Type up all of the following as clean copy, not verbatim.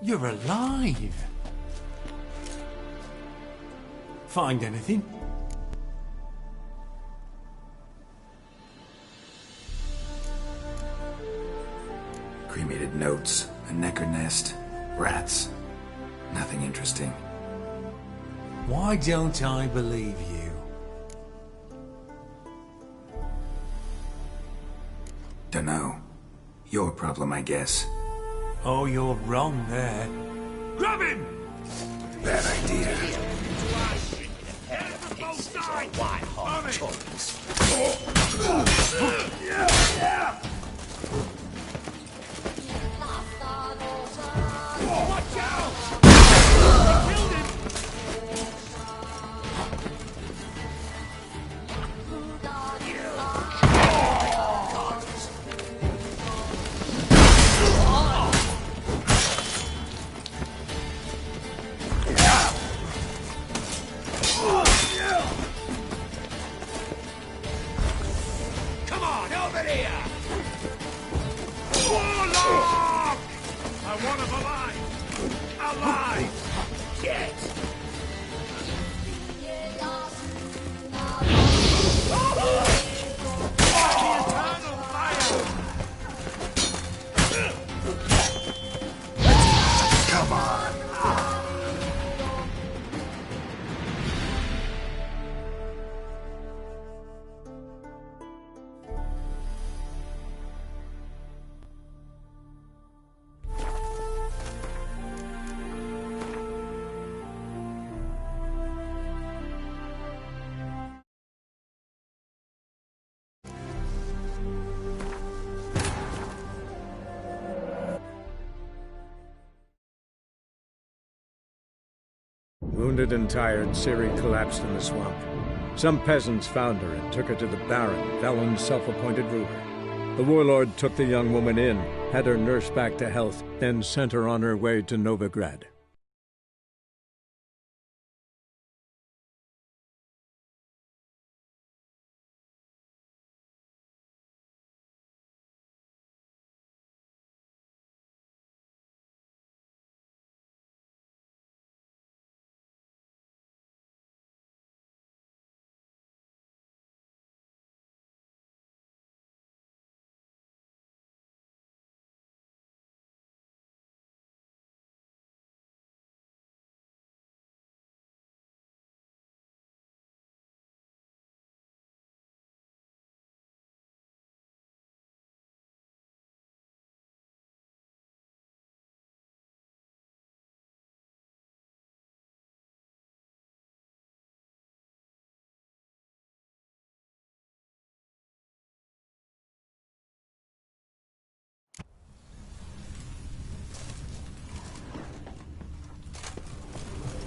You're alive! Find anything? Cremated notes, a necker nest, rats. Nothing interesting. Why don't I believe you? Dunno. Your problem, I guess. Oh, you're wrong there. Grab him! Bad idea. Watch out! Killed him! Come on, over here! Warlock! I want him alive! Alive! Get! The eternal fire! Come on. Wounded and tired, Ciri collapsed in the swamp. Some peasants found her and took her to the Baron, Valen's self-appointed ruler. The warlord took the young woman in, had her nursed back to health, then sent her on her way to Novigrad.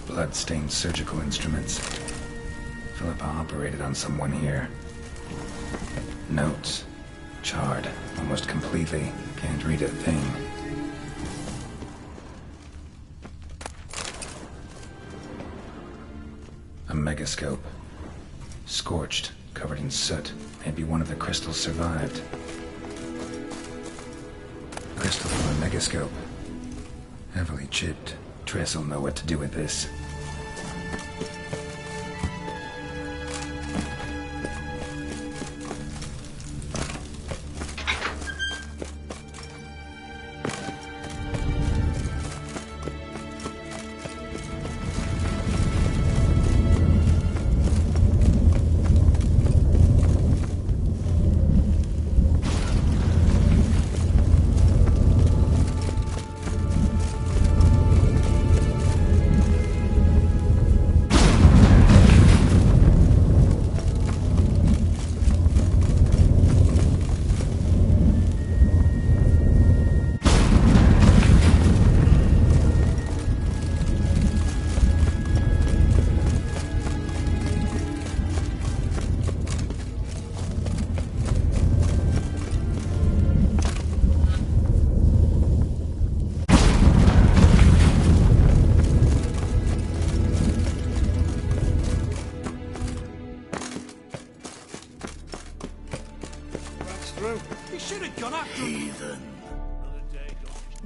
Blood-stained surgical instruments. Philippa operated on someone here. Notes. Charred. Almost completely. Can't read a thing. A megascope. Scorched. Covered in soot. Maybe one of the crystals survived. Crystal from a megascope. Heavily chipped. Triss will know what to do with this.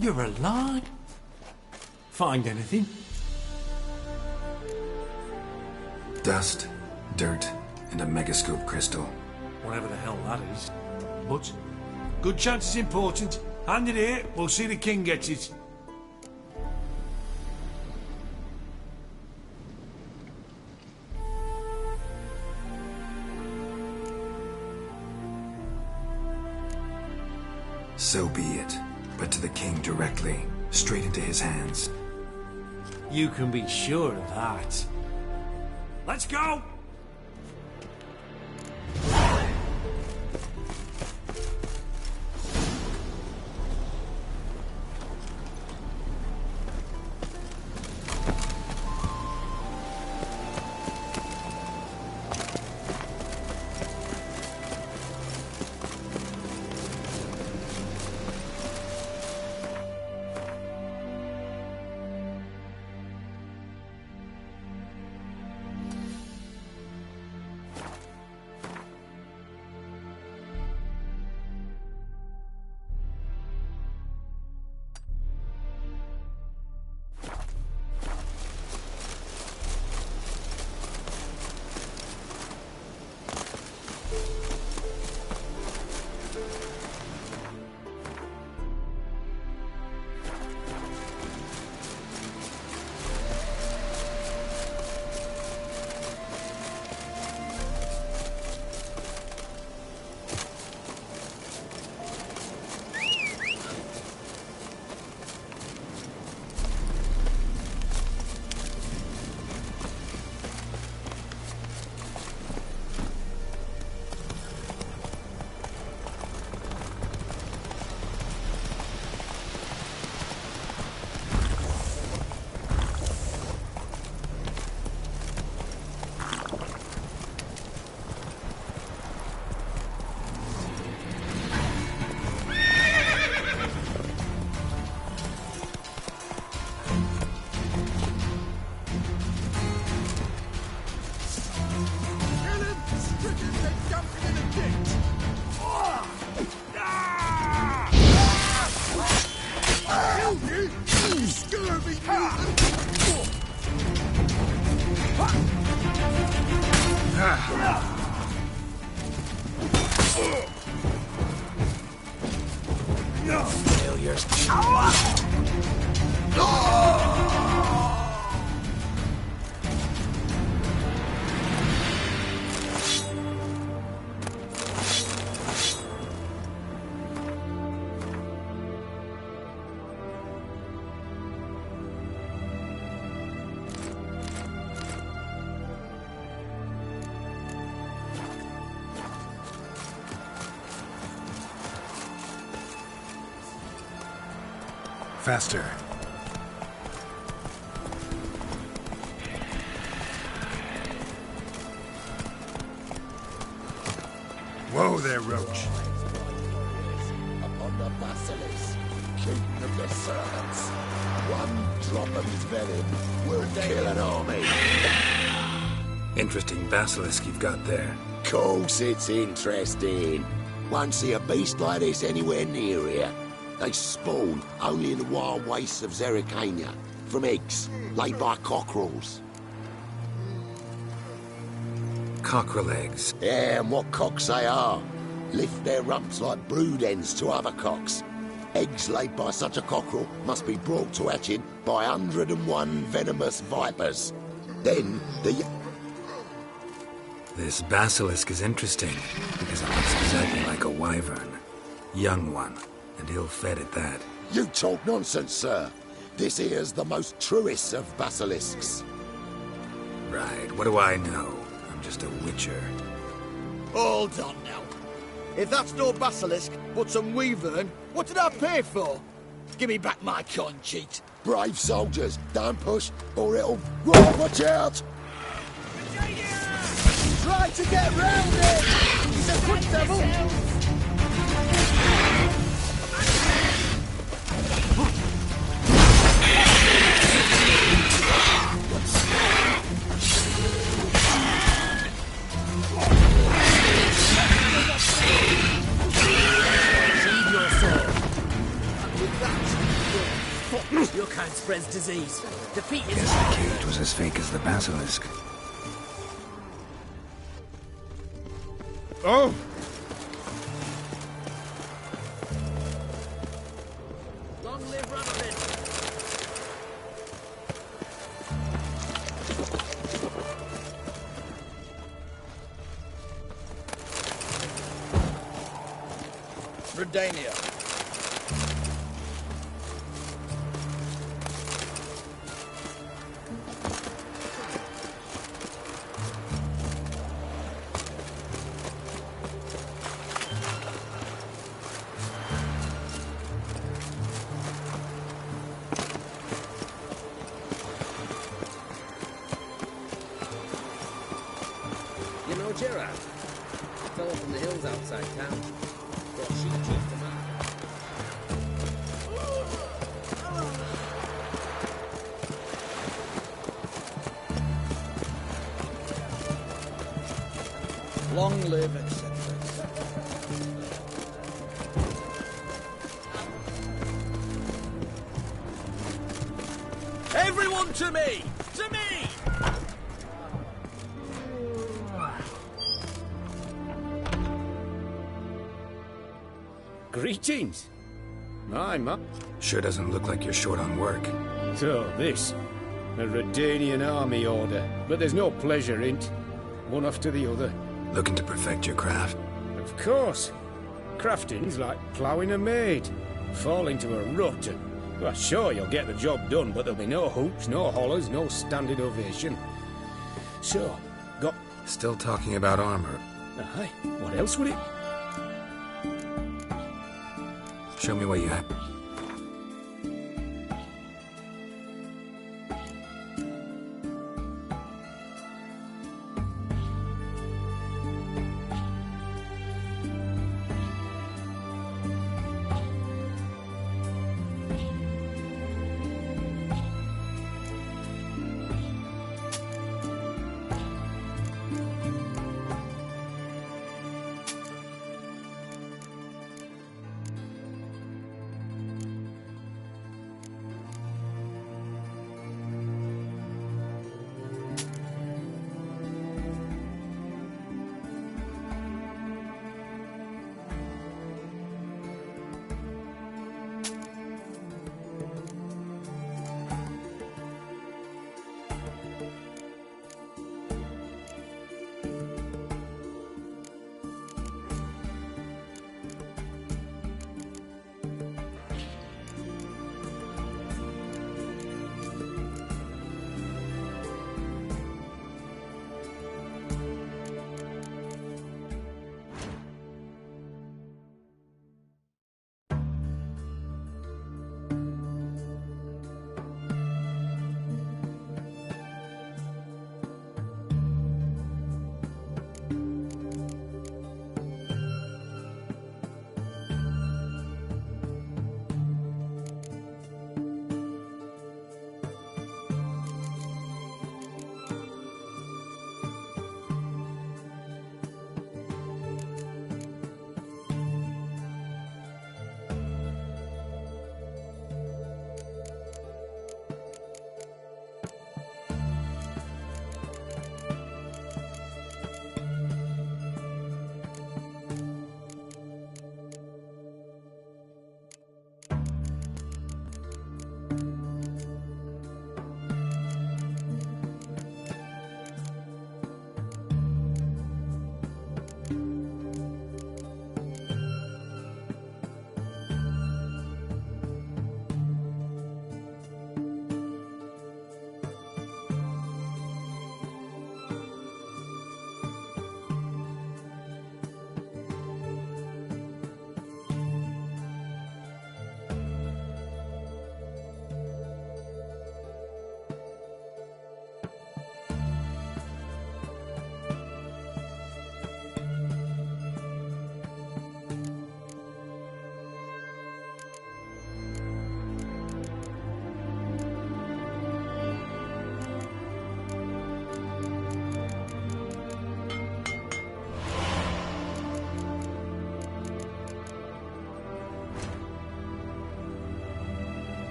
You're alive? Find anything? Dust, dirt, and a megascope crystal. Whatever the hell that is. But, good chance is important. Hand it here, we'll see the king gets it. So be it, but to the king directly, straight into his hands. You can be sure of that. Let's go! Failures. Faster. Whoa there, Roach. Upon the basilisk, king of the servants. One drop of his venom will kill an army. Interesting basilisk you've got there. Course it's interesting. Won't see a beast like this anywhere near here. They spawn only in the wild wastes of Zerrikania, from eggs laid by cockerels. Cockerel eggs. Yeah, and what cocks they are. Lift their rumps like brood hens to other cocks. Eggs laid by such a cockerel must be brought to hatching by 101 venomous vipers. Then the... This basilisk is interesting, because it looks exactly like a wyvern. Young one. And ill-fed at that. You talk nonsense, sir. This here's the most truest of basilisks. Right, what do I know? I'm just a witcher. Hold on now. If that's no basilisk, but some wyvern, what did I pay for? Give me back my coin, cheat. Brave soldiers, don't push, or it'll... Whoa, watch out! Try to get round it! He's a good devil! Your kind spreads disease. Defeat is... Guess the cage was as fake as the basilisk. Oh! Long live Ramadan. Redania. You know Gerard? Fell from the hills outside town. Brought sheep cheese to market. Long live, etc. Everyone to me! To me! Greetings. Aye, ma. Sure doesn't look like you're short on work. So, this. A Redanian army order. But there's no pleasure in't. One after the other. Looking to perfect your craft? Of course. Crafting's like ploughing a maid. Fall into a rut and... Well, sure, you'll get the job done, but there'll be no hoops, no hollers, no standing ovation. So, got... Still talking about armor. Aye, what else would it... Show me what you have.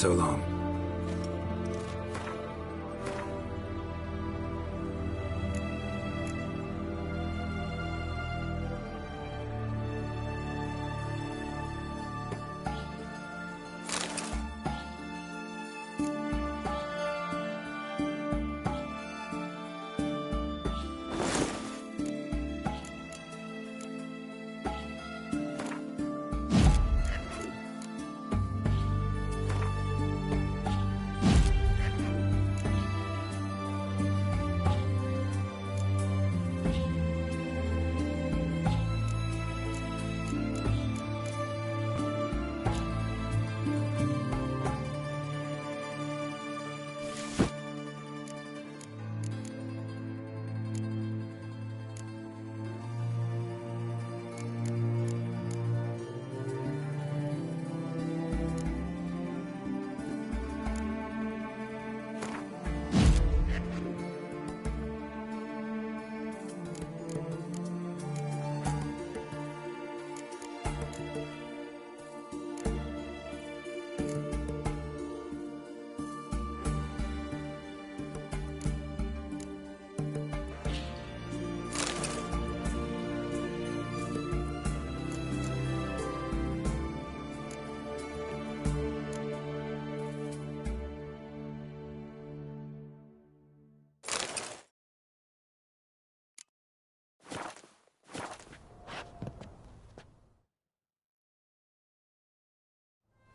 So long.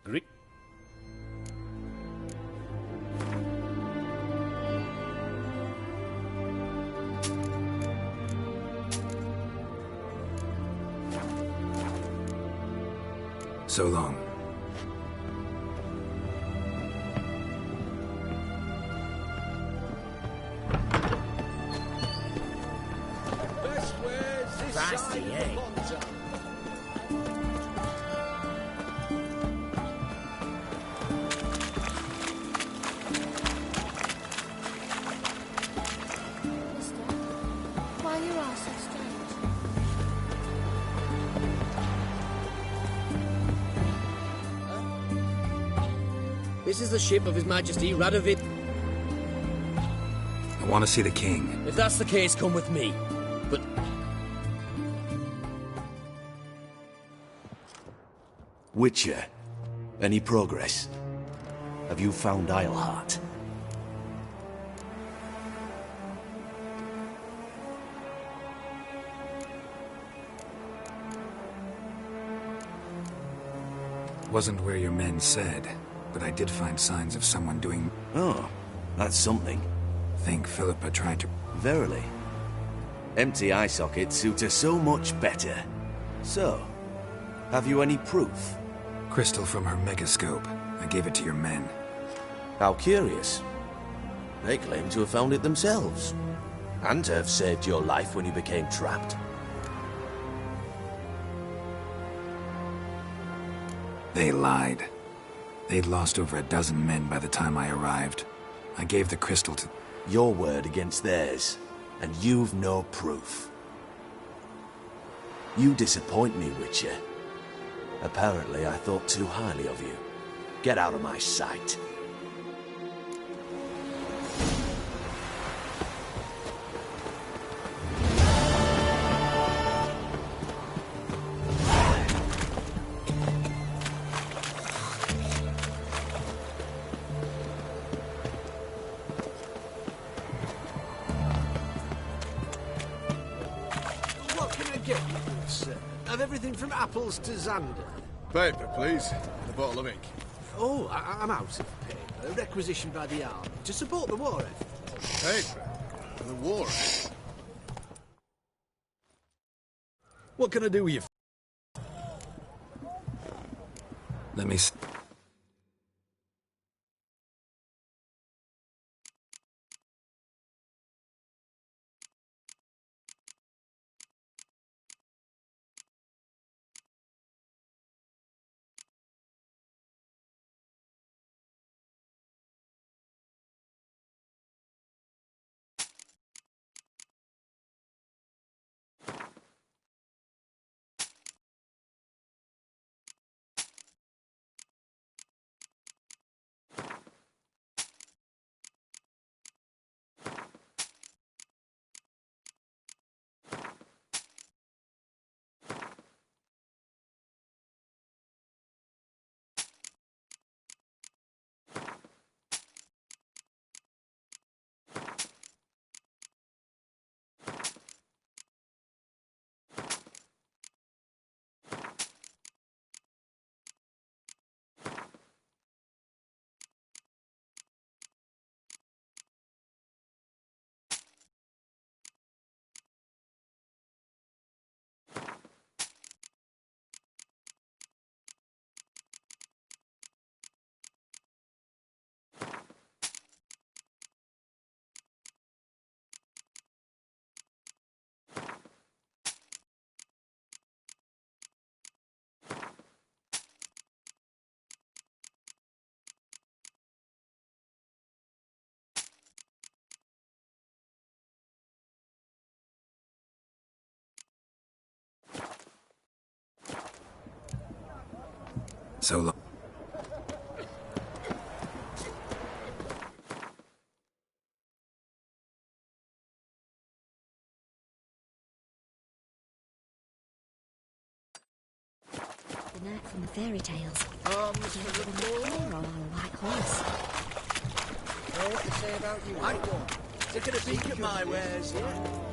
Greek. So long. Best ways this Feisty, side eh? of the Bonza. Mister, why you are so strange? This is the ship of His Majesty Radovid. I want to see the king. If that's the case, come with me. But Witcher, any progress? Have you found Isleheart? Wasn't where your men said, but I did find signs of someone doing... Oh, that's something. Think Philippa tried to... Verily. Empty eye sockets suit her so much better. So, have you any proof? Crystal from her megascope. I gave it to your men. How curious. They claim to have found it themselves. And to have saved your life when you became trapped. They lied. They'd lost over a dozen men by the time I arrived. I gave the crystal to... Your word against theirs, and you've no proof. You disappoint me, Witcher. Apparently I thought too highly of you. Get out of my sight. What can I get you, good sir? Have everything from apples to Xander. Paper, please. And a bottle of ink. Oh, I'm out of paper. Requisitioned by the army to support the war effort. Paper? For the war? What can I do with you? Let me... So long. The knight from the fairy tales. On a white horse. Know what to say about you? I won't. Taking a peek at my wares, yeah?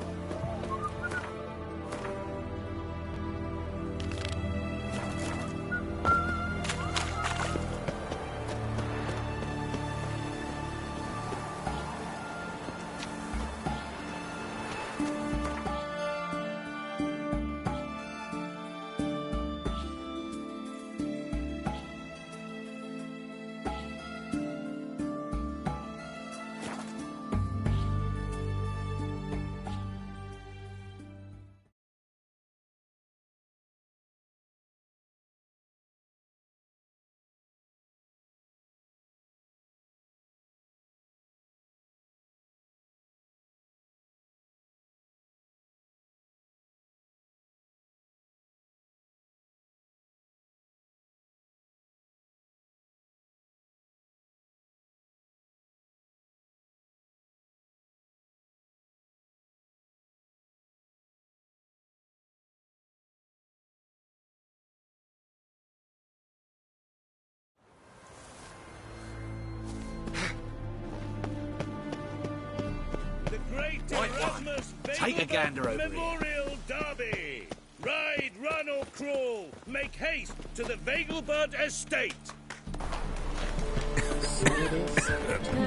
Right one. Take a gander over Memorial Derby. Ride, run or crawl. Make haste to the Vegelbud estate.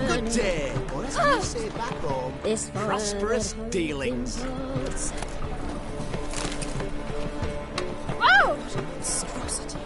Good day, or as we say back home, prosperous dealings. Whoa! Monstrosity.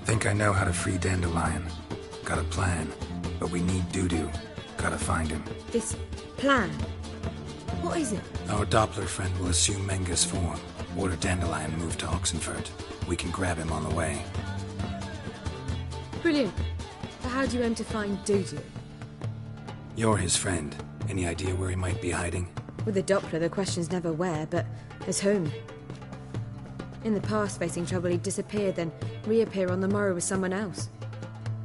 Think I know how to free Dandelion. Got a plan, but we need Dudu. Gotta find him. This plan? What is it? Our Doppler friend will assume Menga's form. Order Dandelion move to Oxenfurt. We can grab him on the way. Brilliant. But how do you aim to find Dudu? You're his friend. Any idea where he might be hiding? With the Doppler, the question's never where, but as whom. In the past, facing trouble, he'd disappear, then reappear on the morrow with someone else.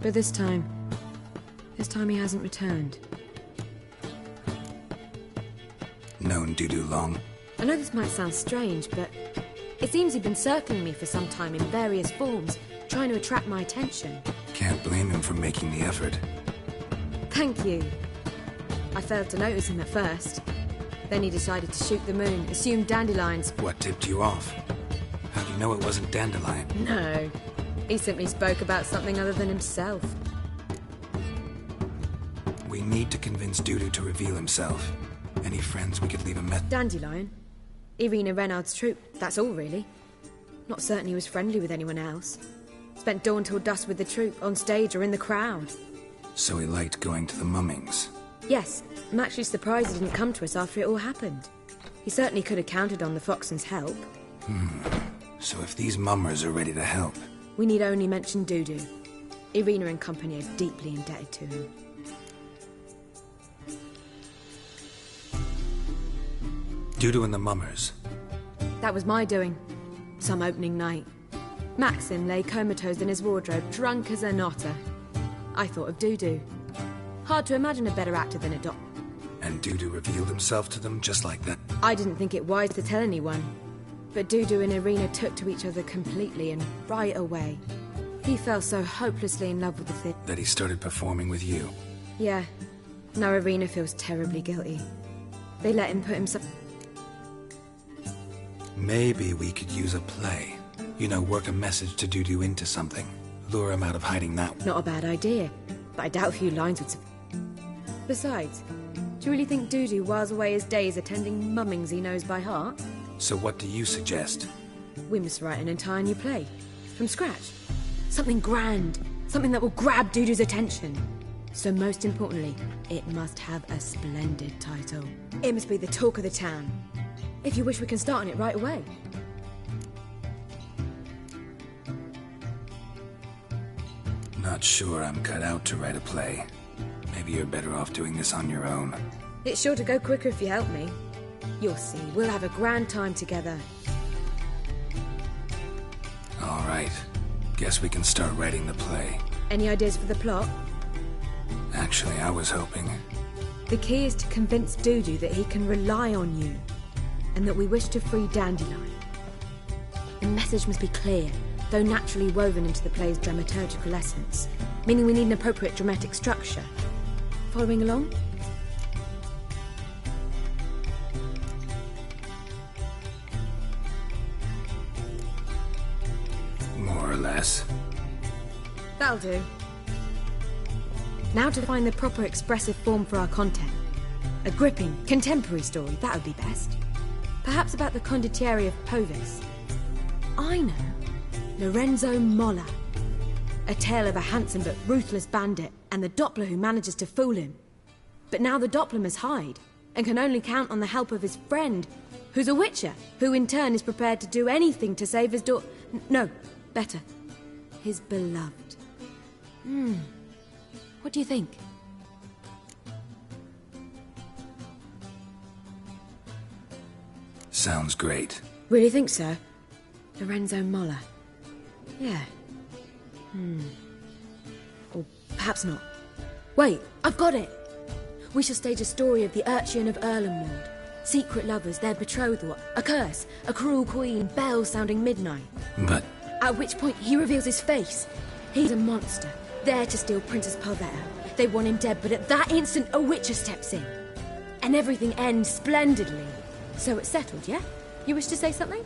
But this time he hasn't returned. Known Dudu long? I know this might sound strange, but it seems he'd been circling me for some time in various forms, trying to attract my attention. Can't blame him for making the effort. Thank you. I failed to notice him at first. Then he decided to shoot the moon, assume dandelions. What tipped you off? How do you know it wasn't Dandelion? No. He simply spoke about something other than himself. We need to convince Dudu to reveal himself. Any friends we could leave a Dandelion? Irina Reynard's troupe, that's all really. Not certain he was friendly with anyone else. Spent dawn till dusk with the troupe, on stage or in the crowd. So he liked going to the mummings? Yes. I'm actually surprised he didn't come to us after it all happened. He certainly could have counted on the Foxen's help. So if these mummers are ready to help... We need only mention Dudu. Irina and company are deeply indebted to him. Dudu and the mummers. That was my doing. Some opening night. Maxim lay comatose in his wardrobe, drunk as an otter. I thought of Dudu. Hard to imagine a better actor than a doc. And Dudu revealed himself to them just like that? I didn't think it wise to tell anyone. But Dudu and Irina took to each other completely and right away. He fell so hopelessly in love with the thing. That he started performing with you? Yeah. Now Irina feels terribly guilty. They let him put himself... Maybe we could use a play. You know, work a message to Dudu into something. Lure him out of hiding that way. Not a bad idea, but I doubt a few lines would... Besides, do you really think Dudu whiles away his days attending mummings he knows by heart? So what do you suggest? We must write an entire new play. From scratch. Something grand. Something that will grab Dudu's attention. So most importantly, it must have a splendid title. It must be the talk of the town. If you wish, we can start on it right away. Not sure I'm cut out to write a play. Maybe you're better off doing this on your own. It's sure to go quicker if you help me. You'll see, we'll have a grand time together. All right. Guess we can start writing the play. Any ideas for the plot? Actually, I was hoping... The key is to convince Dudu that he can rely on you, and that we wish to free Dandelion. The message must be clear, though naturally woven into the play's dramaturgical essence, meaning we need an appropriate dramatic structure. Following along? More or less. That'll do. Now to find the proper expressive form for our content. A gripping, contemporary story, that would be best. Perhaps about the condottieri of Povis. I know. Lorenzo Molla. A tale of a handsome but ruthless bandit and the Doppler who manages to fool him. But now the Doppler must hide and can only count on the help of his friend, who's a witcher, who in turn is prepared to do anything to save his No, better. His beloved. What do you think? Sounds great. Really think so? Lorenzo Molla. Yeah. Or perhaps not. Wait, I've got it! We shall stage a story of the urchin of Erlenwald. Secret lovers, their betrothal, a curse, a cruel queen, bells sounding midnight. But... At which point he reveals his face. He's a monster, there to steal Princess Palvera. They want him dead, but at that instant a witcher steps in. And everything ends splendidly. So it's settled, yeah? You wish to say something?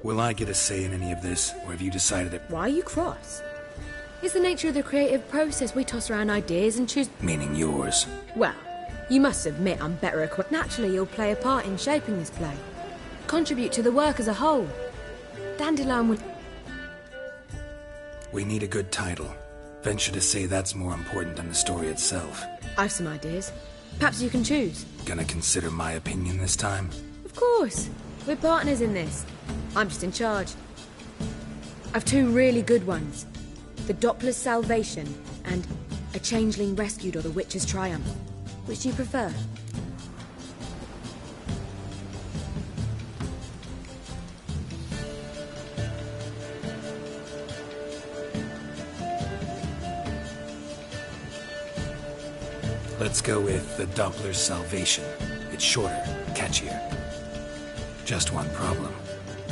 Will I get a say in any of this, or have you decided that... Why are you cross? It's the nature of the creative process. We toss around ideas and choose... Meaning yours. Well, you must admit I'm better equipped. Naturally, you'll play a part in shaping this play. Contribute to the work as a whole. Dandelion will... We need a good title. Venture to say that's more important than the story itself. I've some ideas. Perhaps you can choose. Gonna consider my opinion this time? Of course. We're partners in this. I'm just in charge. I've two really good ones. The Doppler's Salvation and A Changeling Rescued or the Witch's Triumph. Which do you prefer? Let's go with the Doppler's Salvation. It's shorter, catchier. Just one problem.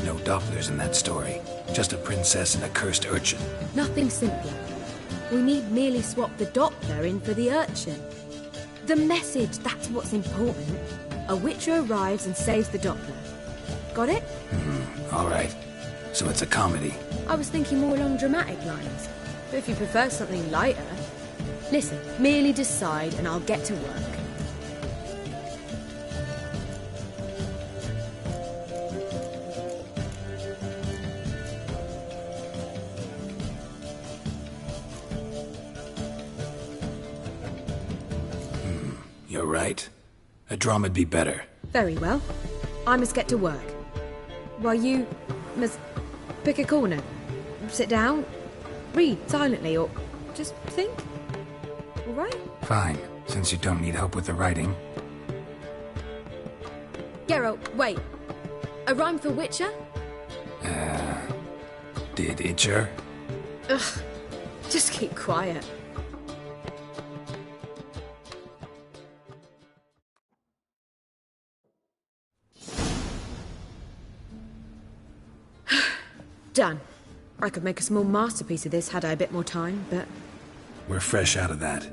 No Dopplers in that story. Just a princess and a cursed urchin. Nothing simpler. We need merely swap the Doppler in for the urchin. The message, that's what's important. A witcher arrives and saves the Doppler. Got it? All right. So it's a comedy. I was thinking more along dramatic lines. But if you prefer something lighter... Listen, merely decide and I'll get to work. You're right. A drama'd be better. Very well. I must get to work. While you must pick a corner. Sit down, read silently, or just think. All right? Fine, since you don't need help with the writing. Geralt, wait. A rhyme for Witcher? Did Itcher? Ugh. Just keep quiet. Done. I could make a small masterpiece of this had I a bit more time, but... We're fresh out of that.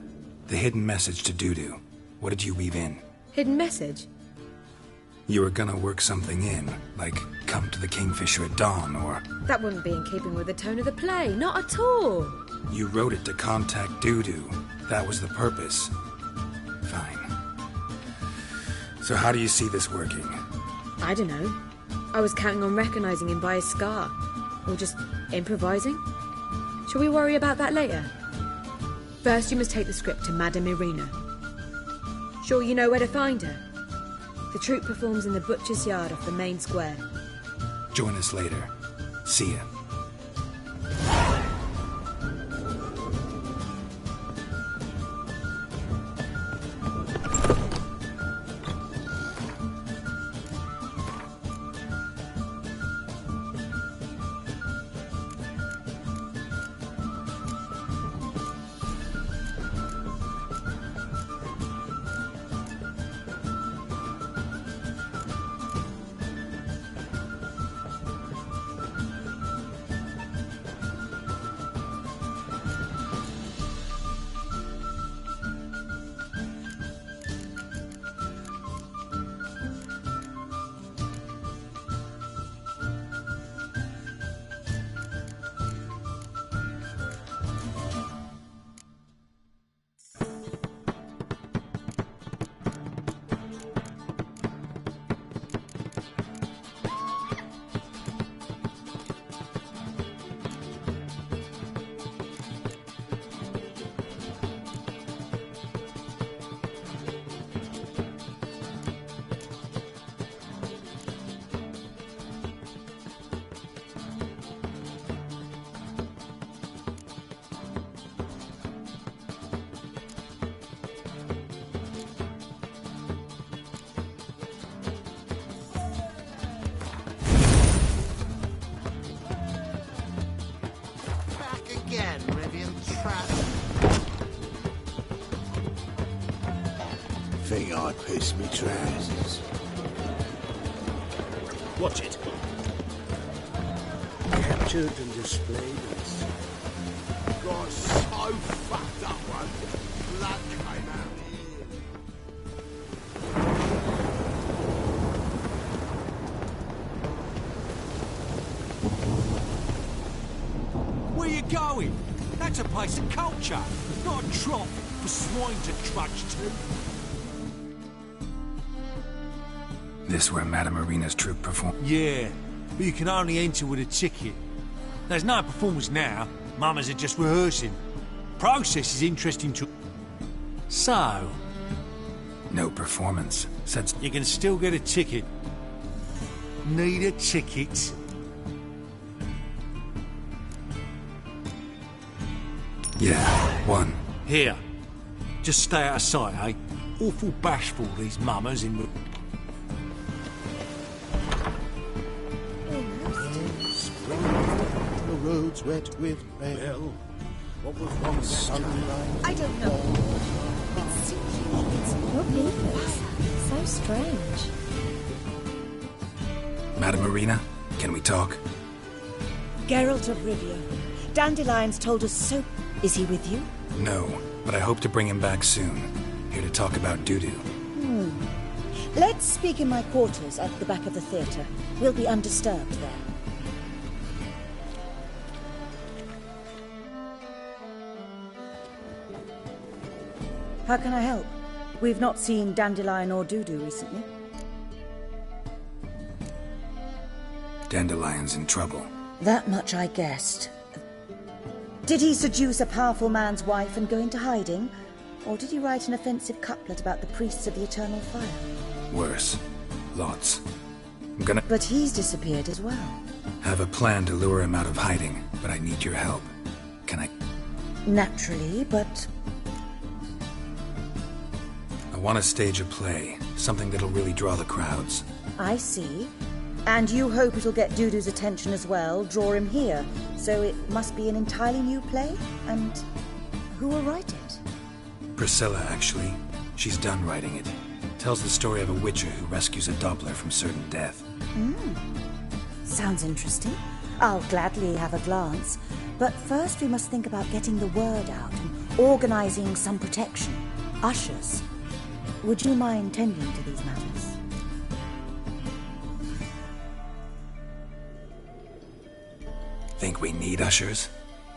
The hidden message to Dudu. What did you weave in? Hidden message? You were gonna work something in, like come to the Kingfisher at dawn, or... That wouldn't be in keeping with the tone of the play, not at all. You wrote it to contact Dudu. That was the purpose. Fine. So how do you see this working? I don't know. I was counting on recognizing him by his scar. Or just improvising. Shall we worry about that later? First you must take the script to Madame Irina. Sure you know where to find her? The troupe performs in the butcher's yard off the main square. Join us later. See ya. Think I pissed me trousers. Watch it. Captured and displayed as... Got so fucked up once. Blood came out here. Where you going? That's a place of culture, not a trough for swine to trudge to. This where Madame Irina's troupe performed? Yeah, but you can only enter with a ticket. There's no performance now. Mamas are just rehearsing. Process is interesting to... So? No performance. Said... You can still get a ticket. Need a ticket? Yeah, one. Here. Just stay out of sight, eh? Awful bashful, these mamas in... The roads wet with rain. What was one sunrise? I don't know. It's simply, it's no papers. So strange. Madame Irina, can we talk? Geralt of Rivia. Dandelion's told us so. Is he with you? No, but I hope to bring him back soon. Here to talk about Dudu. Let's speak in my quarters at the back of the theatre. We'll be undisturbed there. How can I help? We've not seen Dandelion or Dudu recently. Dandelion's in trouble. That much I guessed. Did he seduce a powerful man's wife and go into hiding? Or did he write an offensive couplet about the priests of the eternal fire? Worse. Lots. I'm gonna... But he's disappeared as well. have a plan to lure him out of hiding, but I need your help. Can I... Naturally, but... I want to stage a play. Something that'll really draw the crowds. I see. And you hope it'll get Dudu's attention as well, draw him here. So it must be an entirely new play? And who will write it? Priscilla, actually. She's done writing it. Tells the story of a witcher who rescues a Doppler from certain death. Sounds interesting. I'll gladly have a glance. But first we must think about getting the word out and organising some protection. Ushers. Would you mind tending to these matters? Think we need ushers?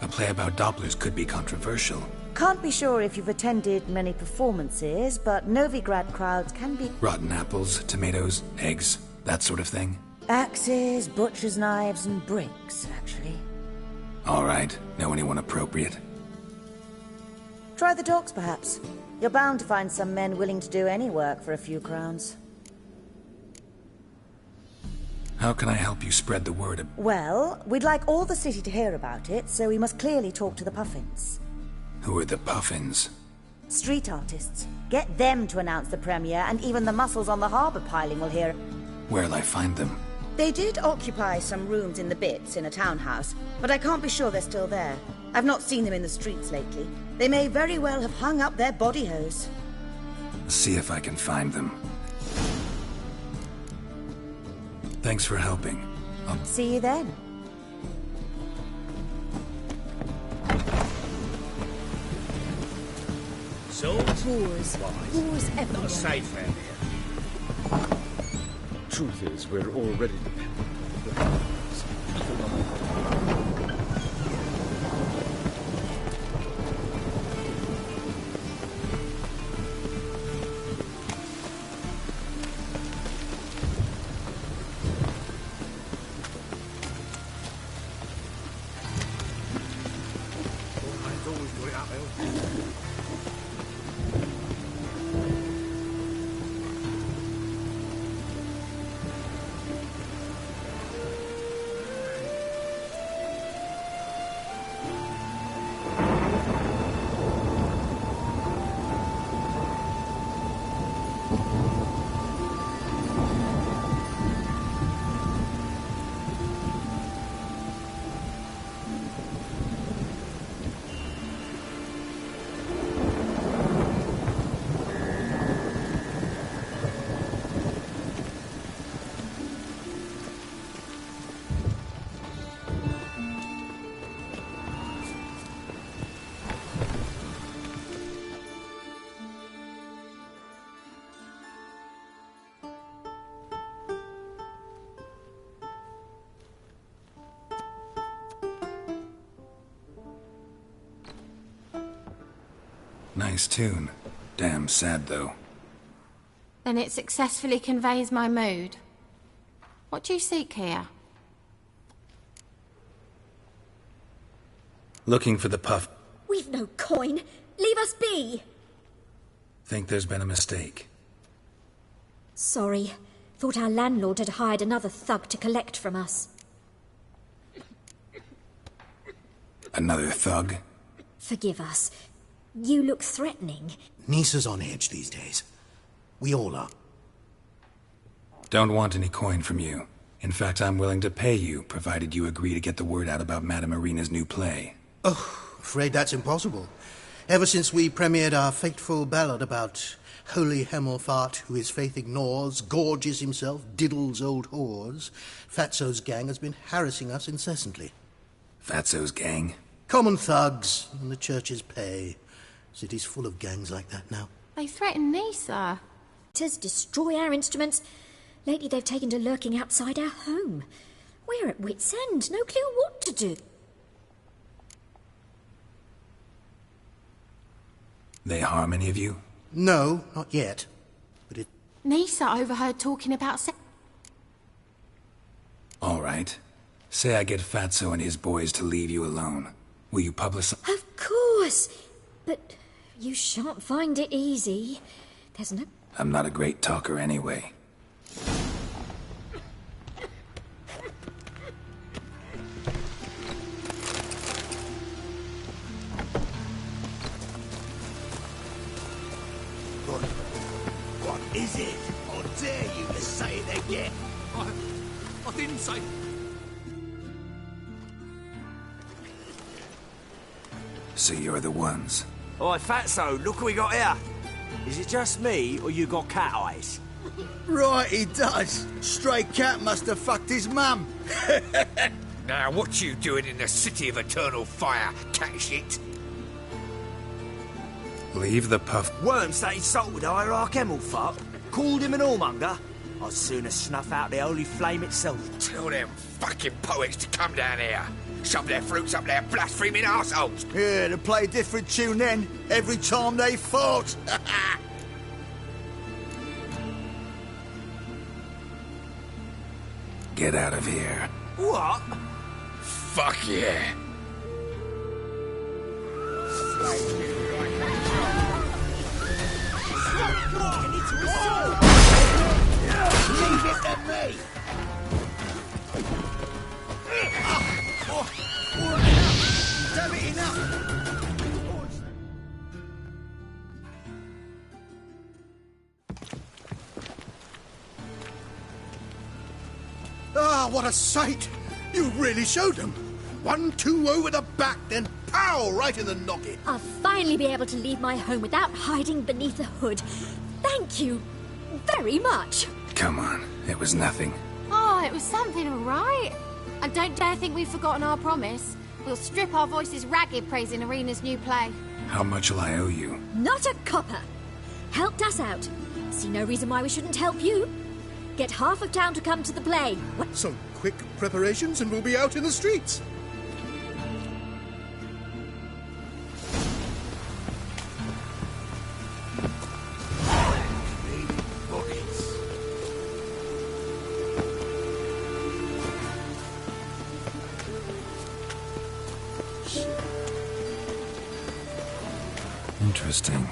A play about Dopplers could be controversial. Can't be sure if you've attended many performances, but Novigrad crowds can be... Rotten apples, tomatoes, eggs, that sort of thing? Axes, butcher's knives, and bricks, actually. All right. Know anyone appropriate? Try the docks, perhaps. You're bound to find some men willing to do any work for a few crowns. How can I help you spread the word? Well, we'd like all the city to hear about it, so we must clearly talk to the Puffins. Who are the Puffins? Street artists. Get them to announce the premiere, and even the muscles on the harbour piling will hear. Where'll I find them? They did occupy some rooms in the Bits in a townhouse, but I can't be sure they're still there. I've not seen them in the streets lately. They may very well have hung up their body hose. See if I can find them. Thanks for helping. See you then. So, Wars everywhere. not safe out here. Truth is, we're already dependent. Nice tune. Damn sad, though. Then it successfully conveys my mood. What do you seek here? Looking for the Puff. We've no coin. Leave us be. Think there's been a mistake. Sorry. Thought our landlord had hired another thug to collect from us. Another thug? Forgive us. You look threatening. Nisa's on edge these days. We all are. Don't want any coin from you. In fact, I'm willing to pay you, provided you agree to get the word out about Madame Marina's new play. Oh, afraid that's impossible. Ever since we premiered our fateful ballad about holy Hemelfart, who his faith ignores, gorges himself, diddles old whores, Fatso's gang has been harassing us incessantly. Fatso's gang? Common thugs, in the church's pay. City's full of gangs like that now. They threaten Nisa. Destroy our instruments. Lately they've taken to lurking outside our home. We're at wit's end, no clue what to do. They harm any of you? No, not yet. But it... Nisa overheard talking about All right. Say I get Fatso and his boys to leave you alone. Will you publicize? Of course. But you shan't find it easy. There's no... I'm not a great talker anyway. What is it? Or dare you to say it again? I didn't say... So you're the ones. Oi, Fatso, look what we got here. Is it just me, or you got cat eyes? Right, he does. Stray cat must have fucked his mum. Now, what you doing in the City of Eternal Fire, cat shit? Leave the puff. Worms that insulted Hierarch Hemmelfart, called him an whoremonger. I'd sooner snuff out the holy flame itself. Tell them fucking poets to come down here. Shove their fruits up their blaspheming arseholes. Yeah, to play a different tune then, every time they fought. Get out of here. What? Fuck yeah. Leave it to me! Damn it, enough! Ah, what a sight! You really showed them. 1-2 over the back, then pow! Right in the noggin. I'll finally be able to leave my home without hiding beneath a hood. Thank you very much. Come on, it was nothing. Oh, it was something, all right. And don't dare think we've forgotten our promise. We'll strip our voices ragged praising Arena's new play. How much will I owe you? Not a copper. Helped us out. See no reason why we shouldn't help you. Get half of town to come to the play. Some quick preparations and we'll be out in the streets. Interesting.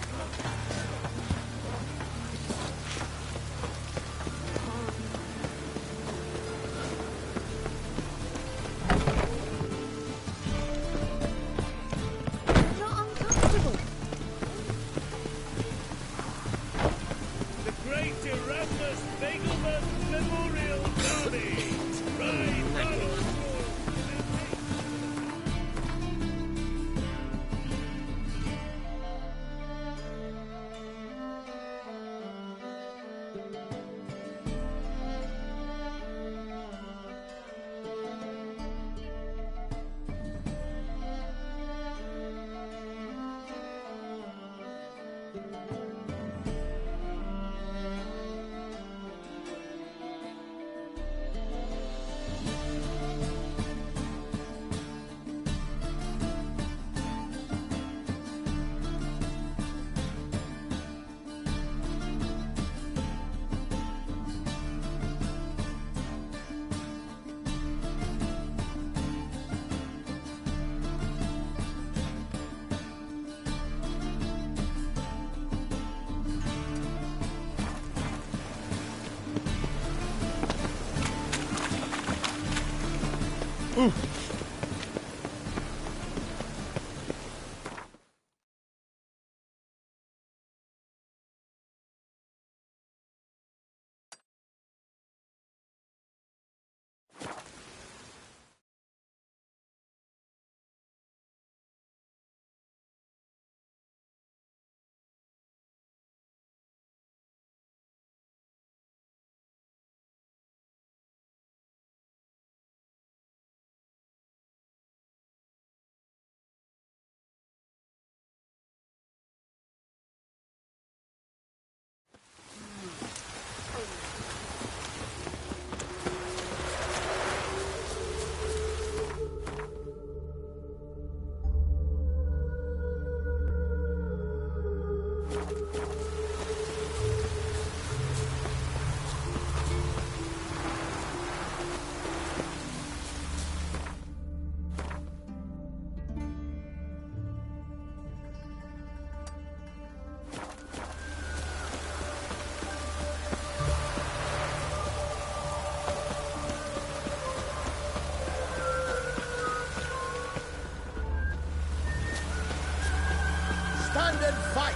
Stand and fight!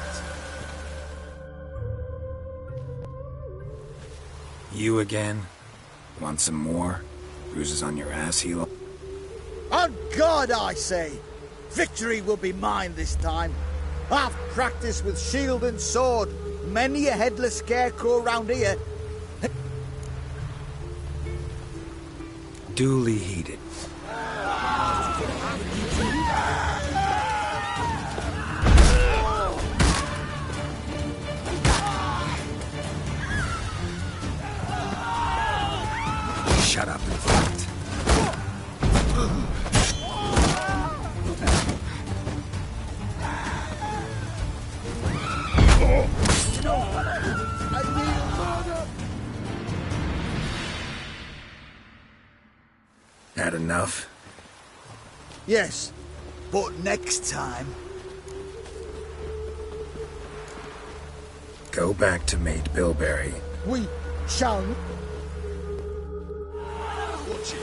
You again? Want some more? Bruises on your ass, heel? On God, I say! Victory will be mine this time. I've practiced with shield and sword. Many a headless scarecrow round here. Duly heated. Had enough? Yes, but next time. Go back to Mate Bilberry. We shall. Watch it.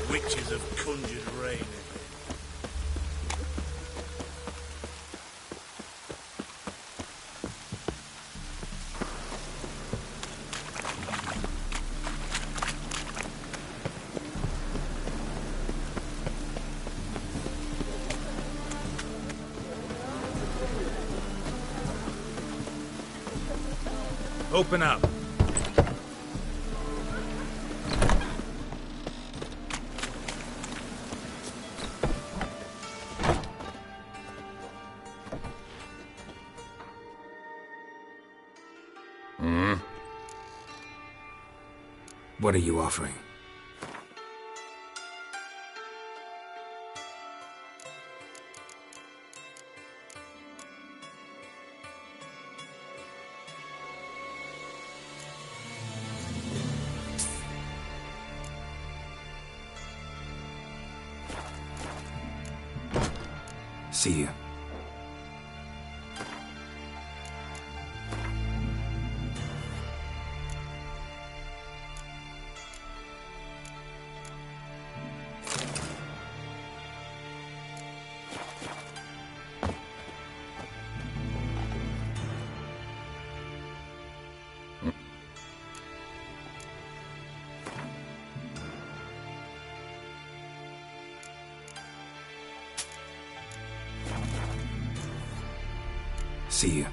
Witches have conjured rain. Open up. What are you offering? See you. See you.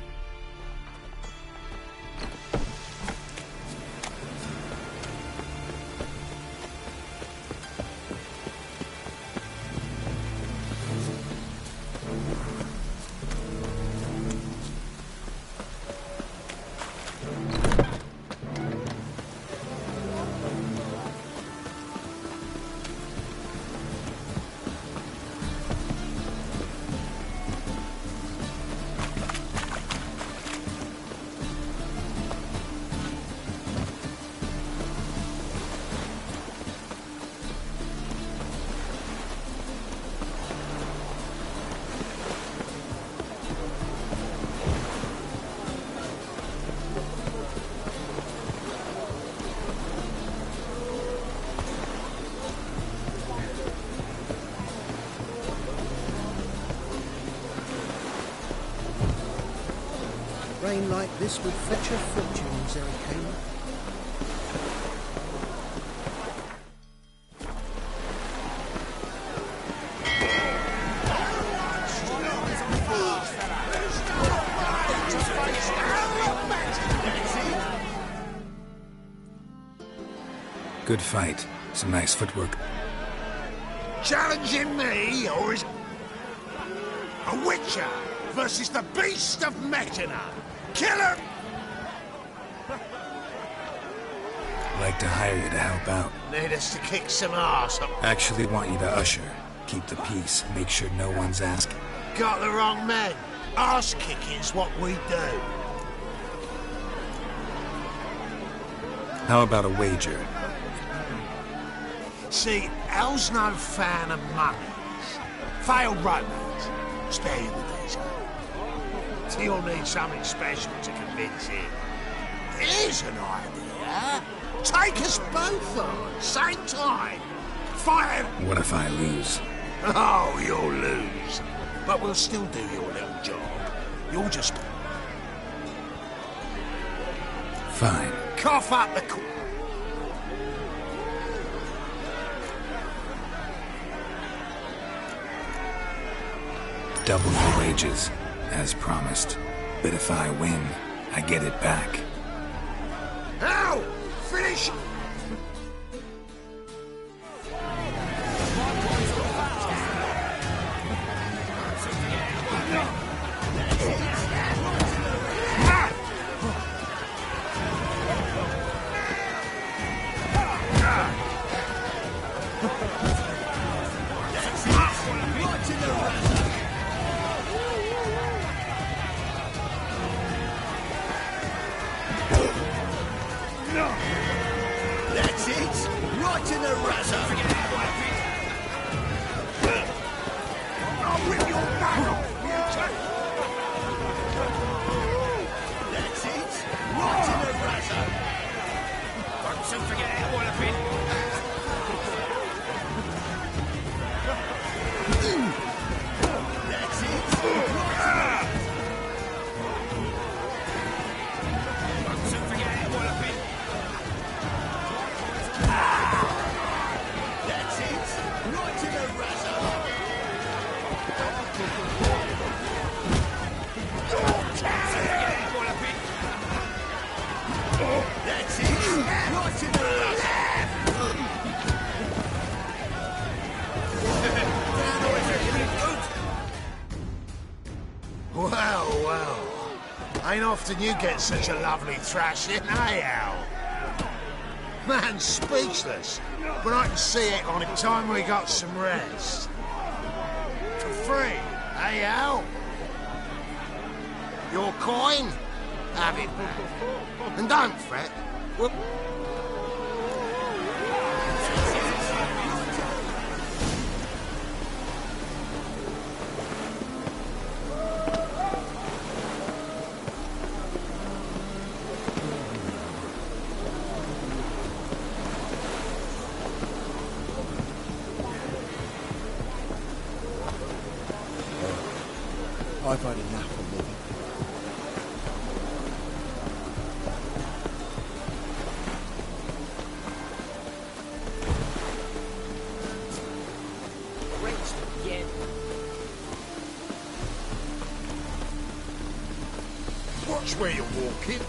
Rain like this would fetch a fortune in Zerrikana. Good fight. Some nice footwork. Challenging me, or is a witcher versus the beast of Mechana? Killer! Like to hire you to help out. Need us to kick some arse. Actually want you to usher. Keep the peace. Make sure no one's asking. Got the wrong man. Arse kicking's what we do. How about a wager? See, El's no fan of mummies, Failed romance. Spare you the detail. You'll need something special to convince him. Here's an idea. Take us both on, same time. Fight him. What if I lose? Oh, you'll lose. But we'll still do your little job. You'll just... Fine. Cough up the... Double the wages, as promised. But if I win, I get it back. Now! Finish! That's it! Right in the razor! I'll rip your back off, you That's it! Right in the razor! Don't soon forget how well I've been. That's it! Right Don't soon forget how well I've been. That's it! Right in the razor! That's it! Right in the razor! Well. Ain't often you get such a lovely thrashing, eh, Al? Man, speechless. But I can see it on the time we got some rest. For free, eh, Al? Your coin? Have it back. And don't fret. We'll... I've had enough of living. Wrenched again. Watch where you're walking.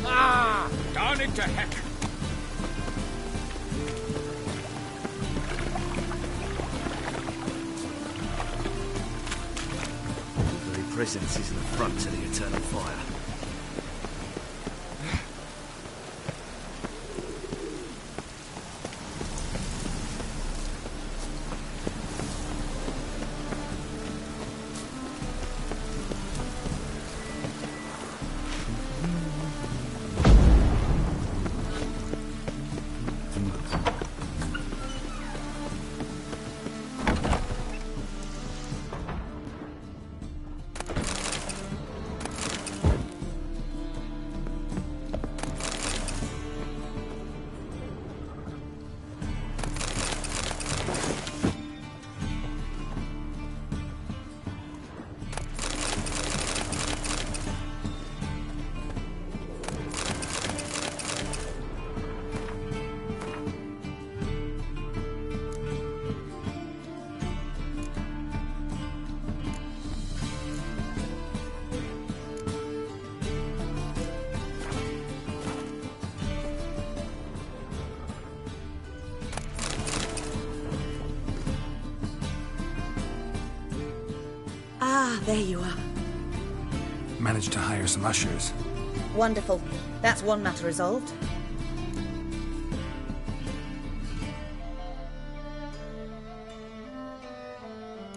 Ah! Darn it to heck! The very presence is an affront to the eternal fire. Ah, there you are. Managed to hire some ushers. Wonderful. That's one matter resolved.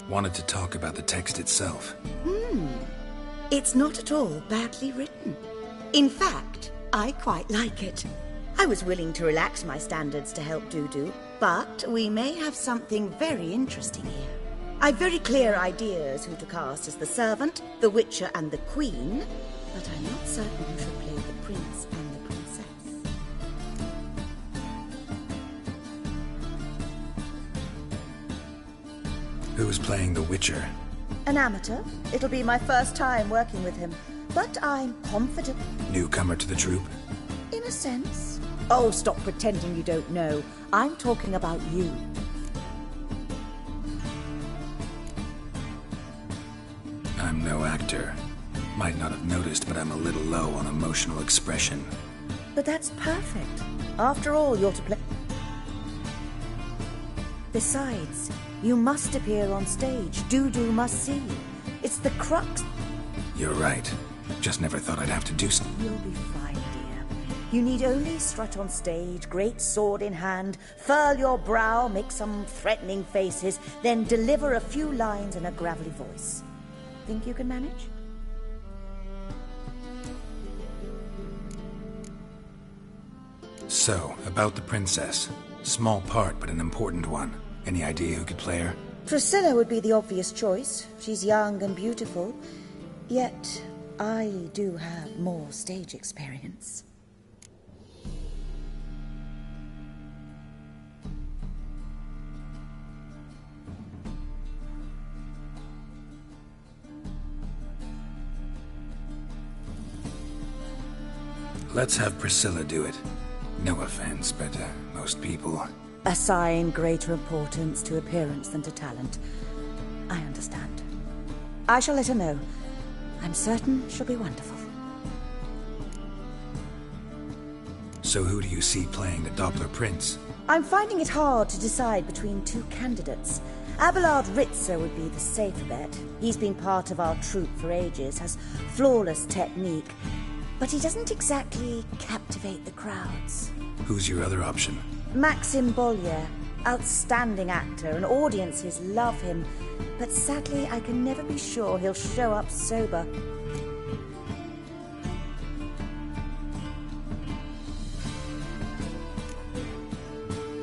Wanted to talk about the text itself. It's not at all badly written. In fact, I quite like it. I was willing to relax my standards to help Dudu, but we may have something very interesting here. I've very clear ideas who to cast as the servant, the witcher, and the queen, but I'm not certain who should play the prince and the princess. Who's playing the Witcher? An amateur. It'll be my first time working with him, but I'm confident. Newcomer to the troupe? In a sense. Oh, stop pretending you don't know. I'm talking about you. I'm no actor. Might not have noticed, but I'm a little low on emotional expression. But that's perfect. After all, you're to play. Besides, you must appear on stage. Dudu must see you. It's the crux. You're right. Just never thought I'd have to do something. You'll be fine, dear. You need only strut on stage, great sword in hand, furl your brow, make some threatening faces, then deliver a few lines in a gravelly voice. Think you can manage? So, about the princess. Small part, but an important one. Any idea who could play her? Priscilla would be the obvious choice. She's young and beautiful. Yet, I do have more stage experience. Let's have Priscilla do it. No offense, but most people... Assign greater importance to appearance than to talent. I understand. I shall let her know. I'm certain she'll be wonderful. So who do you see playing the Doppler Prince? I'm finding it hard to decide between two candidates. Abelard Ritzer would be the safer bet. He's been part of our troupe for ages, has flawless technique, but he doesn't exactly captivate the crowds. Who's your other option? Maxim Bollier, outstanding actor, and audiences love him, but sadly I can never be sure he'll show up sober.